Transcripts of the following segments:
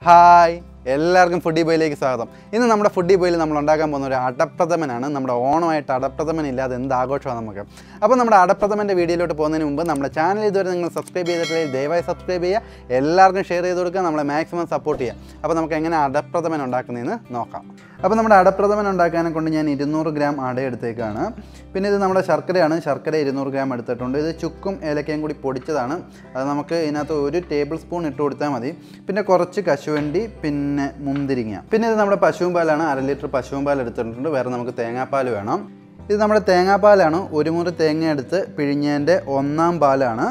Hi എല്ലാവർക്കും foodie ബോയിലേക്ക് സ്വാഗതം. ഇന്ന് നമ്മുടെ ഫുഡി ബോയിൽ നമ്മൾ ഉണ്ടാക്കാൻ പോകുന്ന ഒരു അടപ്രഥമനാണ്. നമ്മുടെ ഓണമായിട്ട് അടപ്രഥമൻ ഇല്ലാതെ എന്ത് ആഘോഷമാണ് നമുക്ക്. അപ്പോൾ നമ്മുടെ അടപ്രഥമൻ്റെ വീഡിയോയിലോട്ട് പോകുന്നതിന് മുമ്പ് നമ്മുടെ ചാനൽ ഇതുവരെ നിങ്ങൾ സബ്സ്ക്രൈബ് ചെയ്തിട്ടില്ലെങ്കിൽ ദയവായി സബ്സ്ക്രൈബ് ചെയ്യുക, എല്ലാവർക്കും ഷെയർ ചെയ്ത് കൊടുക്കുക, നമ്മളെ മാക്സിമം സപ്പോർട്ട് ചെയ്യുക. അപ്പോൾ നമുക്ക് എങ്ങനെ അടപ്രഥമൻ ഉണ്ടാക്കുന്നതെന്ന് നോക്കാം. അപ്പോൾ നമ്മുടെ അടപ്രഥമൻ ഉണ്ടാക്കാനെ കൊണ്ട് ഞാൻ 200 ഗ്രാം അട എടുത്തേക്കാണ്. പിന്നെ ഇത് നമ്മുടെ ശർക്കരയാണ്. ശർക്കര 200 ഗ്രാം എടുത്തിട്ടുണ്ട്. ഇത് ചുക്കും ഏലക്കയും കൂടി പൊടിച്ചതാണ്. അത് നമുക്ക് ഇതിനകത്ത് 1 ടേബിൾ സ്പൂൺ ഇട്ട് കൊടുത്താൽ മതി. പിന്നെ കുറച്ച് കശുവണ്ടി, പിന്നെ മുന്തിരിങ്ങ. പിന്നെ ഇത് നമ്മുടെ പശുവും പാലാണ്. 1/2 ലിറ്റർ പശുവും പാൽ എടുത്തിട്ടുണ്ട്. വേറെ നമുക്ക് തേങ്ങാപ്പാൽ വേണം. ഇത് നമ്മുടെ തേങ്ങാപ്പാലാണ്. 1 മുറി തേങ്ങ എടുത്ത് പിഴിഞ്ഞതിൻ്റെ 1-ാം പാലാണ്.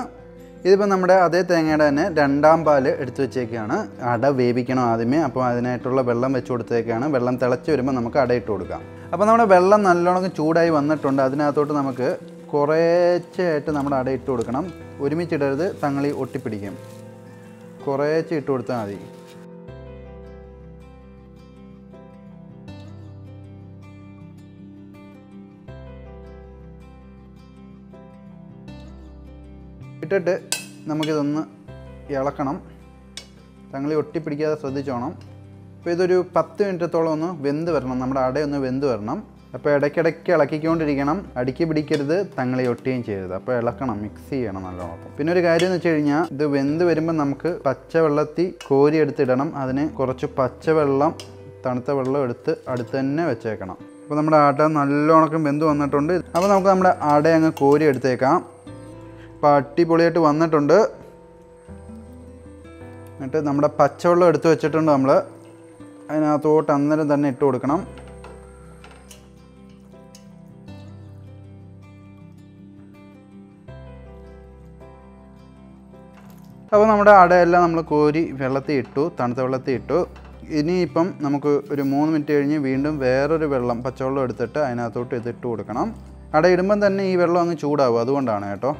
ഇതിപ്പോൾ നമ്മുടെ അതേ തേങ്ങയുടെ തന്നെ 2-ാം പാല് എടുത്ത് വെച്ചേക്കാണ്. അട വേവിക്കണം ആദ്യമേ. അപ്പോൾ അതിനായിട്ടുള്ള വെള്ളം വെച്ച് കൊടുത്തേക്കാണ്. വെള്ളം തിളച്ച് വരുമ്പോൾ നമുക്ക് അട ഇട്ട് കൊടുക്കാം. അപ്പോൾ നമ്മുടെ വെള്ളം നല്ലോണം ചൂടായി വന്നിട്ടുണ്ട്. അതിനകത്തോട്ട് നമുക്ക് കുറേശ്ശായിട്ട് നമ്മുടെ അട ഇട്ട് കൊടുക്കണം. ഒരുമിച്ചിടരുത്, തങ്ങളി ഒട്ടിപ്പിടിക്കും. കുറേശ്ശെ ഇട്ട് കൊടുത്താൽ മതി. ഇട്ടിട്ട് നമുക്കിതൊന്ന് ഇളക്കണം. തങ്ങളി ഒട്ടിപ്പിടിക്കാതെ ശ്രദ്ധിച്ചോണം. അപ്പോൾ ഇതൊരു 10 മിനിറ്റത്തോളം ഒന്ന് വെന്ത് വരണം. നമ്മുടെ അടയൊന്ന് വെന്ത് വരണം. അപ്പോൾ ഇടയ്ക്കിടയ്ക്ക് ഇളക്കിക്കൊണ്ടിരിക്കണം. അടുക്കി പിടിക്കരുത്, തങ്ങളി ഒട്ടുകയും ചെയ്യരുത്. അപ്പോൾ ഇളക്കണം, മിക്സ് ചെയ്യണം നല്ലോണം. പിന്നെ ഒരു കാര്യം എന്ന് വെച്ച് കഴിഞ്ഞാൽ, ഇത് വെന്ത് വരുമ്പോൾ നമുക്ക് പച്ചവെള്ളത്തിൽ കോരി എടുത്തിടണം. അതിന് കുറച്ച് പച്ചവെള്ളം, തണുത്ത വെള്ളം എടുത്ത് അടുത്ത് തന്നെ വെച്ചേക്കണം. അപ്പോൾ നമ്മുടെ അട നല്ലോണം വെന്ത് വന്നിട്ടുണ്ട്. അപ്പോൾ നമുക്ക് നമ്മുടെ അട അങ്ങ് കോരി എടുത്തേക്കാം. അപ്പോൾ അടിപൊളിയായിട്ട് വന്നിട്ടുണ്ട്. എന്നിട്ട് നമ്മുടെ പച്ചവെള്ളം എടുത്ത് വെച്ചിട്ടുണ്ട്. നമ്മൾ അതിനകത്തോട്ട് അന്നേരം തന്നെ ഇട്ട് കൊടുക്കണം. അപ്പോൾ നമ്മുടെ അടയെല്ലാം നമ്മൾ കോരി വെള്ളത്തിൽ ഇട്ടു, തണുത്ത വെള്ളത്തിൽ ഇട്ടു. ഇനിയിപ്പം നമുക്ക് ഒരു 3 മിനിറ്റ് കഴിഞ്ഞ് വീണ്ടും വേറൊരു വെള്ളം, പച്ചവെള്ളം എടുത്തിട്ട് അതിനകത്തോട്ട് ഇതിട്ട് കൊടുക്കണം. അട ഇടുമ്പം തന്നെ ഈ വെള്ളം അങ്ങ് ചൂടാവും, അതുകൊണ്ടാണ് കേട്ടോ.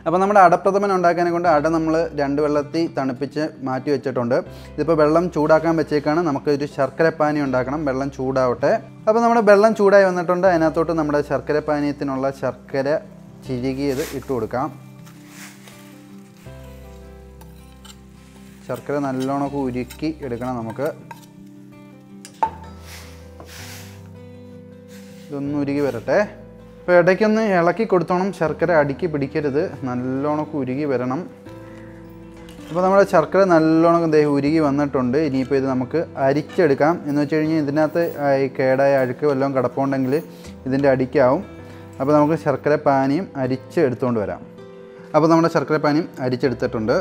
അപ്പോൾ നമ്മുടെ അടപ്രഥമൻ ഉണ്ടാക്കാനെ കൊണ്ട് അട നമ്മൾ 2 വെള്ളത്തിൽ തണുപ്പിച്ച് മാറ്റി വെച്ചിട്ടുണ്ട്. ഇതിപ്പോൾ വെള്ളം ചൂടാക്കാൻ വെച്ചേക്കാണ്. നമുക്കൊരു ശർക്കരപ്പാനി ഉണ്ടാക്കണം. വെള്ളം ചൂടാവട്ടെ. അപ്പോൾ നമ്മുടെ വെള്ളം ചൂടായി വന്നിട്ടുണ്ട്. അതിനകത്തോട്ട് നമ്മുടെ ശർക്കരപ്പാനീയത്തിനുള്ള ശർക്കര ചിരുകിയത് ഇട്ട് കൊടുക്കാം. ശർക്കര നല്ലോണം ഉരുക്കി എടുക്കണം നമുക്ക്. ഇതൊന്ന് ഉരുകി വരട്ടെ. അപ്പോൾ ഇടയ്ക്കൊന്ന് ഇളക്കി കൊടുത്തോണം. ശർക്കര അടുക്കി പിടിക്കരുത്, നല്ലോണം ഉരുകി വരണം. അപ്പോൾ നമ്മുടെ ശർക്കര നല്ലോണം ഉരുകി വന്നിട്ടുണ്ട്. ഇനിയിപ്പോൾ ഇത് നമുക്ക് അരിച്ചെടുക്കാം. എന്ന് വെച്ച് കഴിഞ്ഞാൽ ഇതിനകത്ത് ഈ കേടായ അഴുക്ക് വല്ലതും കിടപ്പുണ്ടെങ്കിൽ ഇതിൻ്റെ അടിക്കാവും. അപ്പോൾ നമുക്ക് ശർക്കര പാനിയും അരിച്ച് എടുത്തുകൊണ്ട് വരാം. അപ്പോൾ നമ്മുടെ ശർക്കര പാനിയും അരിച്ചെടുത്തിട്ടുണ്ട്.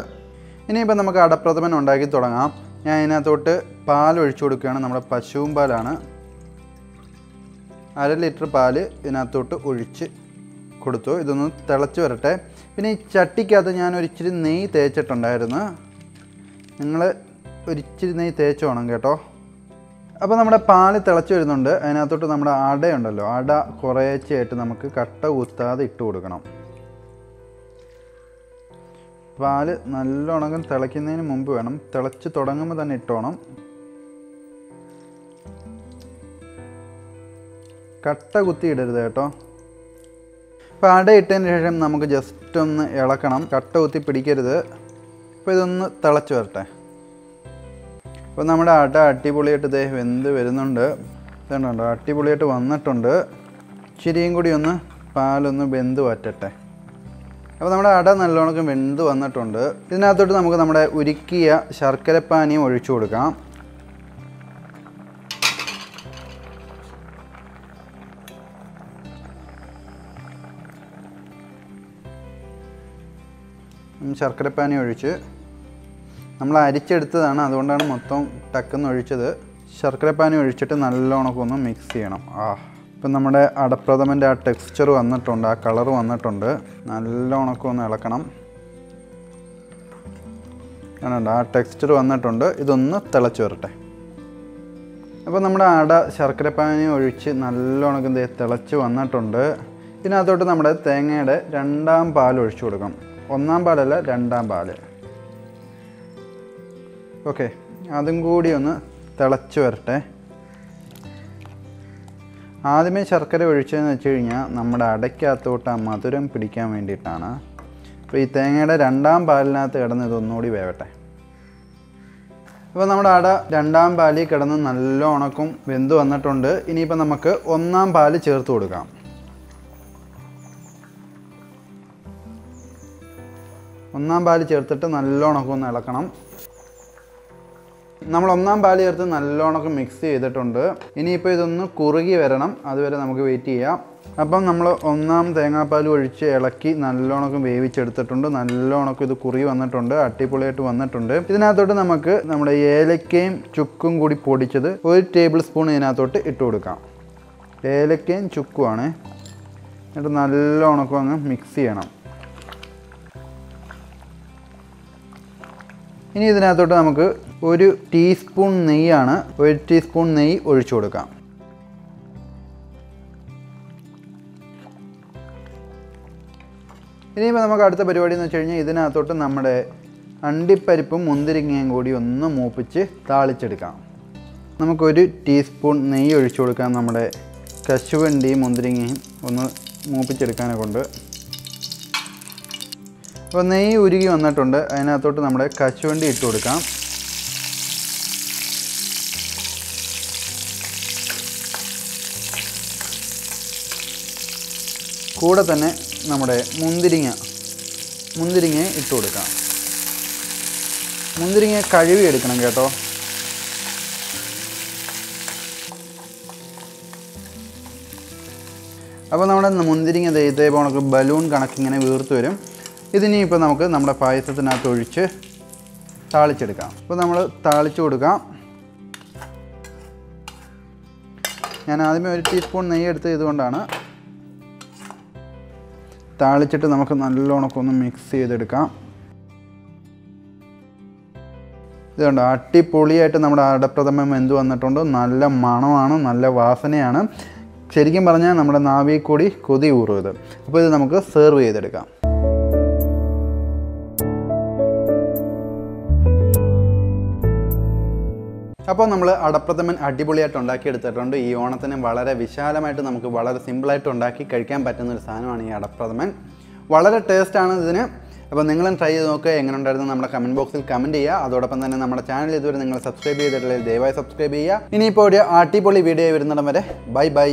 ഇനിയിപ്പോൾ നമുക്ക് അടപ്രഥമൻ ഉണ്ടാക്കി തുടങ്ങാം. ഞാൻ ഇതിനകത്തോട്ട് പാൽ ഒഴിച്ചു കൊടുക്കുകയാണ്. നമ്മുടെ പശുവും പാലാണ്. 1/2 ലിറ്റർ പാല് ഇതിനകത്തോട്ട് ഒഴിച്ച് കൊടുത്തു. ഇതൊന്ന് തിളച്ച് വരട്ടെ. പിന്നെ ഈ ചട്ടിക്കകത്ത് ഞാൻ ഒരിച്ചിരി നെയ്യ് തേച്ചിട്ടുണ്ടായിരുന്നു. നിങ്ങൾ ഒരിച്ചിരി നെയ്യ് തേച്ച് വേണം കേട്ടോ. അപ്പോൾ നമ്മുടെ പാല് തിളച്ച് വരുന്നുണ്ട്. അതിനകത്തോട്ട് നമ്മുടെ അടയുണ്ടല്ലോ, അട കുറേശ്ശെയായിട്ട് നമുക്ക് കട്ട കുത്താതെ ഇട്ട് കൊടുക്കണം. പാല് നല്ലോണം തിളയ്ക്കുന്നതിന് മുമ്പ് വേണം. തിളച്ച് തുടങ്ങുമ്പോൾ തന്നെ ഇട്ടോണം. കട്ട കുത്തി ഇടരുത് കേട്ടോ. അപ്പോൾ അട ഇട്ടതിന് ശേഷം നമുക്ക് ജസ്റ്റ് ഒന്ന് ഇളക്കണം. കട്ട കുത്തി പിടിക്കരുത്. അപ്പോൾ ഇതൊന്ന് തിളച്ച് വരട്ടെ. അപ്പോൾ നമ്മുടെ അട അടിപൊളിയായിട്ട് വെന്ത് വരുന്നുണ്ട്. ഇതുണ്ടോ, അടിപൊളിയായിട്ട് വന്നിട്ടുണ്ട്. ഇച്ചിരിയും കൂടി ഒന്ന് പാലൊന്ന് വെന്ത് വറ്റട്ടെ. അപ്പോൾ നമ്മുടെ അട നല്ലോണം വെന്ത് വന്നിട്ടുണ്ട്. ഇതിനകത്തോട്ട് നമുക്ക് നമ്മുടെ ഉരുക്കിയ ശർക്കരപ്പാനിയും ഒഴിച്ചു കൊടുക്കാം. ശർക്കരപ്പാനി ഒഴിച്ച് നമ്മൾ അരിച്ചെടുത്തതാണ്, അതുകൊണ്ടാണ് മൊത്തം ടക്കെന്ന് ഒഴിച്ചത്. ശർക്കരപ്പാനി ഒഴിച്ചിട്ട് നല്ലോണം ഒന്ന് മിക്സ് ചെയ്യണം. ഇപ്പം നമ്മുടെ അടപ്രഥമൻ്റെ ആ ടെക്സ്ചർ വന്നിട്ടുണ്ട്, ആ കളർ വന്നിട്ടുണ്ട്. നല്ലോണം ഒന്ന് ഇളക്കണം. ആ ടെക്സ്ചർ വന്നിട്ടുണ്ട്. ഇതൊന്ന് തിളച്ച് വരട്ടെ. അപ്പോൾ നമ്മുടെ അട ശർക്കരപ്പാനി ഒഴിച്ച് നല്ലോണം തിളച്ച് വന്നിട്ടുണ്ട്. ഇതിനകത്തോട്ട് നമ്മുടെ തേങ്ങയുടെ 2-ാം പാൽ ഒഴിച്ചു കൊടുക്കാം. 1-ാം പാലല്ല, 2-ാം പാല്. ഓക്കെ, അതും കൂടി ഒന്ന് തിളച്ച് വരട്ടെ. ആദ്യമേ ശർക്കര ഒഴിച്ചതെന്ന് വെച്ച് കഴിഞ്ഞാൽ നമ്മുടെ അടയ്ക്കകത്തോട്ട് ആ മധുരം പിടിക്കാൻ വേണ്ടിയിട്ടാണ്. അപ്പോൾ ഈ തേങ്ങയുടെ രണ്ടാം പാലിനകത്ത് കിടന്ന് ഇതൊന്നുകൂടി വേവട്ടെ. അപ്പോൾ നമ്മുടെ അട രണ്ടാം പാലിൽ കിടന്ന് നല്ല ഉണക്കും വെന്ത് വന്നിട്ടുണ്ട്. ഇനിയിപ്പോൾ നമുക്ക് ഒന്നാം പാല് ചേർത്ത് കൊടുക്കാം. ഒന്നാം പാല് ചേർത്തിട്ട് നല്ല ഉണക്കൊന്ന് ഇളക്കണം. നമ്മൾ ഒന്നാം പാല് ചേർത്ത് നല്ലോണം മിക്സ് ചെയ്തിട്ടുണ്ട്. ഇനിയിപ്പോൾ ഇതൊന്ന് കുറുകി വരണം, അതുവരെ നമുക്ക് വെയിറ്റ് ചെയ്യാം. അപ്പം നമ്മൾ ഒന്നാം തേങ്ങാപ്പാൽ ഒഴിച്ച് ഇളക്കി നല്ലോണം വേവിച്ചെടുത്തിട്ടുണ്ട്. നല്ലോണം ഇത് കുറുകി വന്നിട്ടുണ്ട്, അടിപൊളിയായിട്ട് വന്നിട്ടുണ്ട്. ഇതിനകത്തോട്ട് നമുക്ക് നമ്മുടെ ഏലക്കയും ചുക്കും കൂടി പൊടിച്ചത് 1 ടേബിൾ സ്പൂൺ ഇതിനകത്തോട്ട് ഇട്ട് കൊടുക്കാം. ഏലക്കയും ചുക്കുമാണ്. എന്നിട്ട് നല്ലോണം അങ്ങ് മിക്സ് ചെയ്യണം. ഇനി ഇതിനകത്തോട്ട് നമുക്ക് 1 ടീസ്പൂൺ നെയ്യാണ്, 1 ടീസ്പൂൺ നെയ്യ് ഒഴിച്ചു കൊടുക്കാം. ഇനിയിപ്പോൾ നമുക്ക് അടുത്ത പരിപാടി എന്ന് വെച്ച് കഴിഞ്ഞാൽ ഇതിനകത്തോട്ട് നമ്മുടെ അണ്ടിപ്പരിപ്പും മുന്തിരിങ്ങയും കൂടി ഒന്ന് മൂപ്പിച്ച് താളിച്ചെടുക്കാം. നമുക്ക് 1 ടീസ്പൂൺ നെയ്യ് ഒഴിച്ചു കൊടുക്കാം. നമ്മുടെ കശുവണ്ടിയും മുന്തിരിങ്ങയും ഒന്ന് മൂപ്പിച്ചെടുക്കാനെ കൊണ്ട്. അപ്പോൾ നെയ്യ് ഉരുകി വന്നിട്ടുണ്ട്. അതിനകത്തോട്ട് നമ്മുടെ കശുവണ്ടി ഇട്ട് കൊടുക്കാം. കൂടെ തന്നെ നമ്മുടെ മുന്തിരിങ്ങ ഇട്ട് കൊടുക്കാം. മുന്തിരിങ്ങ കഴുകി എടുക്കണം കേട്ടോ. അപ്പോൾ നമ്മുടെ മുന്തിരിങ്ങ ഇതേപോലെ നമുക്ക് ബലൂൺ കണക്കിങ്ങനെ വീർത്ത് വരും. ഇതിനിപ്പോൾ നമുക്ക് നമ്മുടെ പായസത്തിനകത്ത് ഒഴിച്ച് താളിച്ചെടുക്കാം. അപ്പോൾ നമ്മൾ താളിച്ച് കൊടുക്കാം. ഞാൻ ആദ്യമേ 1 ടീസ്പൂൺ നെയ്യ് എടുത്ത് ഇതുകൊണ്ടാണ്. താളിച്ചിട്ട് നമുക്ക് നല്ലോണം ഒന്ന് മിക്സ് ചെയ്തെടുക്കാം. ഇതുകൊണ്ട് അടിപൊളിയായിട്ട് നമ്മുടെ അടപ്രഥമൻ വെന്ത് വന്നിട്ടുണ്ട്. നല്ല മണമാണ്, നല്ല വാസനയാണ്. ശരിക്കും പറഞ്ഞാൽ നമ്മുടെ നാവിൽ കൂടി കൊതി ഊറും ഇത്. അപ്പോൾ ഇത് നമുക്ക് സെർവ് ചെയ്തെടുക്കാം. അപ്പോൾ നമ്മൾ അടപ്രഥമൻ അടിപൊളിയായിട്ട് ഉണ്ടാക്കിയെടുത്തിട്ടുണ്ട്. ഈ ഓണത്തിന് വളരെ വിശാലമായിട്ട് നമുക്ക് വളരെ സിമ്പിളായിട്ട് ഉണ്ടാക്കി കഴിക്കാൻ പറ്റുന്നൊരു സാധനമാണ് ഈ അടപ്രഥമൻ. വളരെ ടേസ്റ്റാണ് ഇതിന്. അപ്പോൾ നിങ്ങളും ട്രൈ ചെയ്ത് നോക്കുക. എങ്ങനെ ഉണ്ടായിരുന്നു നമ്മുടെ കമൻറ്റ് ബോക്സിൽ കമൻറ്റ് ചെയ്യുക. അതോടൊപ്പം തന്നെ നമ്മുടെ ചാനൽ ഇതുവരെ നിങ്ങൾ സബ്സ്ക്രൈബ് ചെയ്തിട്ടുണ്ടെങ്കിൽ ദയവായി സബ്സ്ക്രൈബ് ചെയ്യുക. ഇനിയിപ്പോൾ ഒരു അടിപൊളി വീഡിയോ വരുന്നിടം വരെ ബൈ ബൈ.